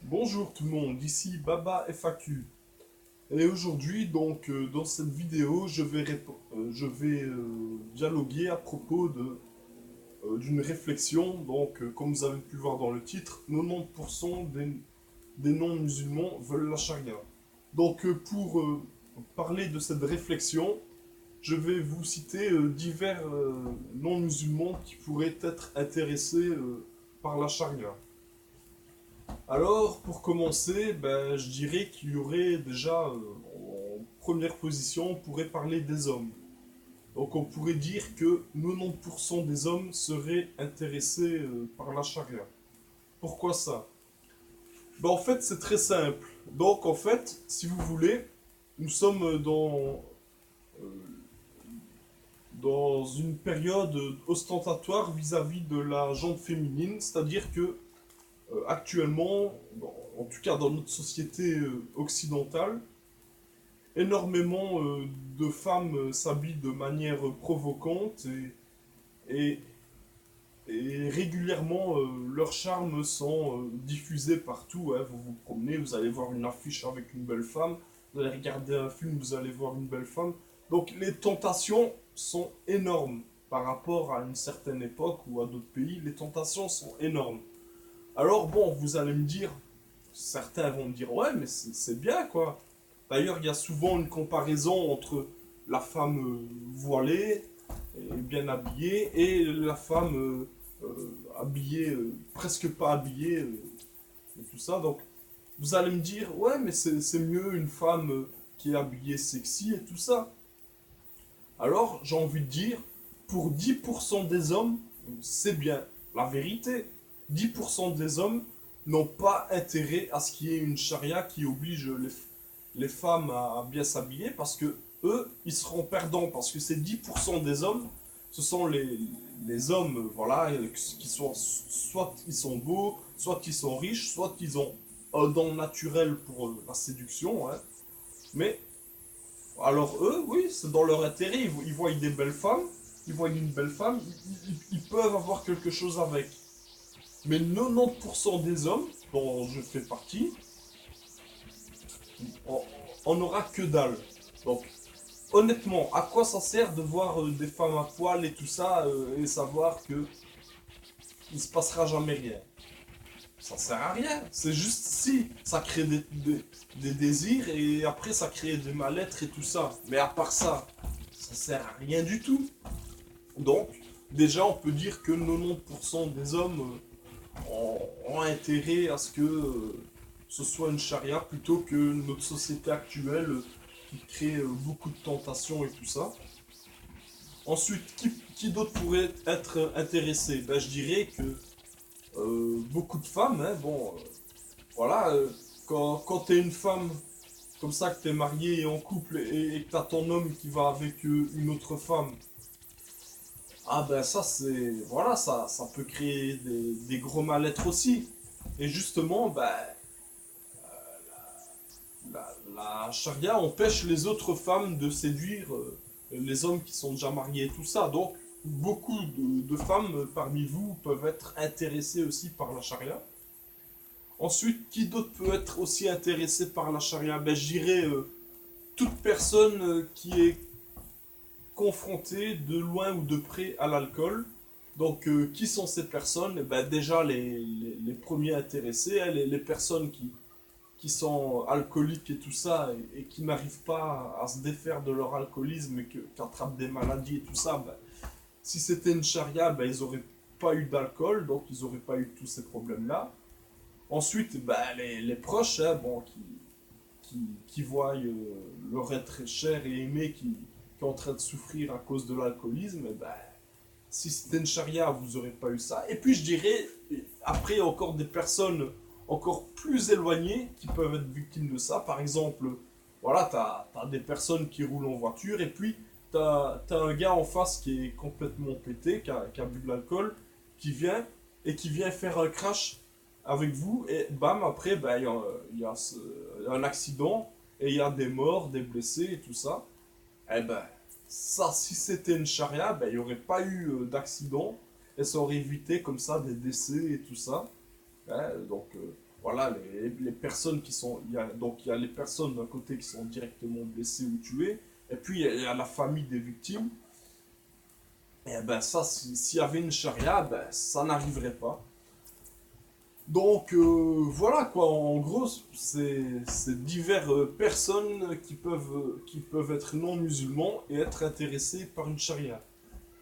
Bonjour tout le monde, ici Baba FAQ. Et aujourd'hui, dans cette vidéo, je vais dialoguer à propos d'une réflexion. Comme vous avez pu voir dans le titre, 90% des non-musulmans veulent la charia. Pour parler de cette réflexion, je vais vous citer divers non-musulmans qui pourraient être intéressés par la charia. Alors, pour commencer, ben, je dirais qu'il y aurait déjà, en première position, on pourrait parler des hommes. Donc on pourrait dire que 90% des hommes seraient intéressés par la charia. Pourquoi ça? Ben, en fait, c'est très simple. Donc en fait, si vous voulez, nous sommes euh, dans une période ostentatoire vis-à-vis de la jante féminine, c'est-à-dire que actuellement, en tout cas dans notre société occidentale, énormément de femmes s'habillent de manière provocante et, et régulièrement leurs charmes sont diffusés partout, hein. Vous vous promenez, vous allez voir une affiche avec une belle femme, vous allez regarder un film, vous allez voir une belle femme. Donc les tentations sont énormes par rapport à une certaine époque ou à d'autres pays, les tentations sont énormes. Alors bon, vous allez me dire, certains vont me dire, ouais, mais c'est bien quoi. D'ailleurs, il y a souvent une comparaison entre la femme voilée et bien habillée et la femme habillée, presque pas habillée et tout ça. Donc, vous allez me dire, ouais, mais c'est mieux une femme qui est habillée sexy et tout ça. Alors, j'ai envie de dire, pour 10% des hommes, c'est bien. La vérité, 10% des hommes n'ont pas intérêt à ce qu'il y ait une charia qui oblige les femmes à bien s'habiller parce que eux, ils seront perdants parce que ces 10% des hommes, ce sont les hommes, voilà, qui sont, soit ils sont beaux, soit ils sont riches, soit ils ont un don naturel pour la séduction, hein. Mais alors eux, oui, c'est dans leur intérêt. Ils voient des belles femmes, ils voient une belle femme, ils peuvent avoir quelque chose avec. Mais 90% des hommes, dont je fais partie, on, on aura que dalle. Donc, honnêtement, à quoi ça sert de voir des femmes à poil et tout ça et savoir que il se passera jamais rien? Ça sert à rien. C'est juste si ça crée des désirs et après ça crée des mal-être et tout ça. Mais à part ça, ça sert à rien du tout. Donc, déjà, on peut dire que 90% des hommes ont intérêt à ce que ce soit une charia plutôt que notre société actuelle qui crée beaucoup de tentations et tout ça. Ensuite, qui d'autre pourrait être intéressé? Ben, je dirais que beaucoup de femmes, hein, bon, voilà, quand t'es une femme comme ça, que t'es mariée et en couple et que t'as ton homme qui va avec une autre femme, ah ben ça c'est, voilà, ça peut créer des gros mal-être aussi. Et justement, ben, la charia empêche les autres femmes de séduire les hommes qui sont déjà mariés et tout ça. Donc, beaucoup de femmes parmi vous peuvent être intéressées aussi par la charia. Ensuite, qui d'autre peut être aussi intéressé par la charia? Ben, je dirais toute personne qui est confrontée de loin ou de près à l'alcool. Donc, qui sont ces personnes? Eh ben, déjà, les premiers intéressés, hein, les personnes qui sont alcooliques et tout ça, et qui n'arrivent pas à se défaire de leur alcoolisme et qui attrapent des maladies et tout ça, ben, si c'était une charia, ben, ils n'auraient pas eu d'alcool, donc ils n'auraient pas eu tous ces problèmes-là. Ensuite, ben, les proches, hein, bon, qui voient leur être cher et aimé qui est en train de souffrir à cause de l'alcoolisme, eh ben, si c'était une charia, vous n'aurez pas eu ça. Et puis je dirais, après encore des personnes encore plus éloignées qui peuvent être victimes de ça. Par exemple, voilà, t'as des personnes qui roulent en voiture et puis t'as un gars en face qui est complètement pété, qui a bu de l'alcool, qui vient faire un crash avec vous et bam, après, ben, il y a un accident et il y a des morts, des blessés et tout ça. Eh ben, ça, si c'était une charia, ben, il n'y aurait pas eu d'accident et ça aurait évité comme ça des décès et tout ça. Hein, voilà, voilà, les personnes qui sont... donc il y a les personnes d'un côté qui sont directement blessées ou tuées, et puis il y a la famille des victimes. Et ben ça, s'il y avait une charia, ben ça n'arriverait pas. Donc voilà quoi, en gros, c'est diverses personnes qui peuvent être non musulmans et être intéressées par une charia.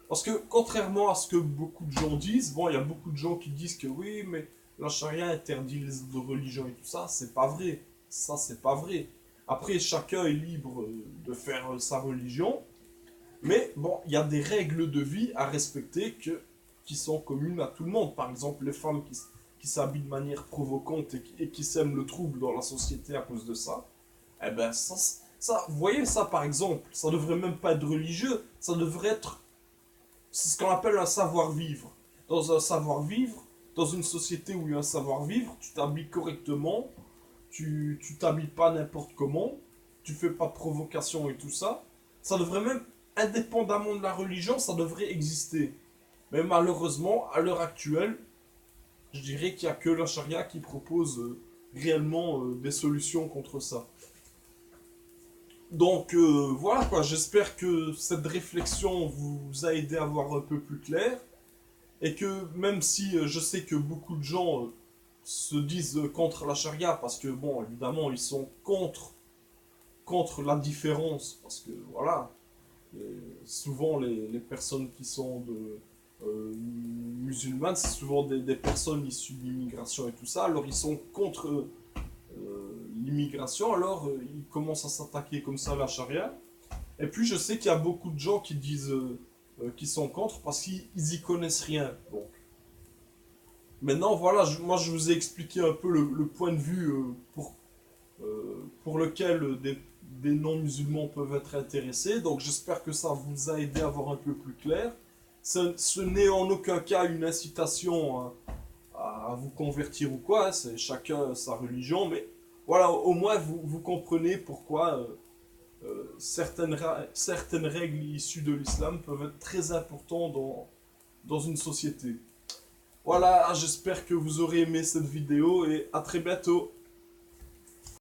Parce que contrairement à ce que beaucoup de gens disent, bon, il y a beaucoup de gens qui disent que oui, mais la charia interdit les autres religions et tout ça, c'est pas vrai. Ça, c'est pas vrai. Après, chacun est libre de faire sa religion, mais bon, il y a des règles de vie à respecter qui sont communes à tout le monde. Par exemple, les femmes qui s'habillent de manière provocante et qui sèment le trouble dans la société à cause de ça. Eh ben, vous voyez ça par exemple, ça devrait même pas être religieux, ça devrait être, c'est ce qu'on appelle un savoir-vivre. Dans un savoir-vivre, dans une société où il y a un savoir-vivre, tu t'habilles correctement, tu t'habilles pas n'importe comment, tu fais pas de provocation et tout ça. Ça devrait même, indépendamment de la religion, ça devrait exister. Mais malheureusement, à l'heure actuelle, je dirais qu'il n'y a que la charia qui propose réellement des solutions contre ça. Donc voilà quoi, j'espère que cette réflexion vous a aidé à voir un peu plus clair. Et que même si je sais que beaucoup de gens se disent contre la charia, parce que bon, évidemment, ils sont contre la différence, parce que voilà, souvent les personnes qui sont musulmanes, c'est souvent des personnes issues de l'immigration et tout ça, alors ils sont contre l'immigration, alors ils commencent à s'attaquer comme ça à la charia. Et puis je sais qu'il y a beaucoup de gens qui disent qui sont contre parce qu'ils y connaissent rien. Donc maintenant voilà, moi je vous ai expliqué un peu le point de vue pour lequel des non-musulmans peuvent être intéressés. Donc j'espère que ça vous a aidé à voir un peu plus clair. Ce n'est en aucun cas une incitation à vous convertir ou quoi, c'est chacun sa religion, mais voilà, au moins vous comprenez pourquoi certaines règles issues de l'islam peuvent être très importantes dans une société. Voilà, j'espère que vous aurez aimé cette vidéo et à très bientôt.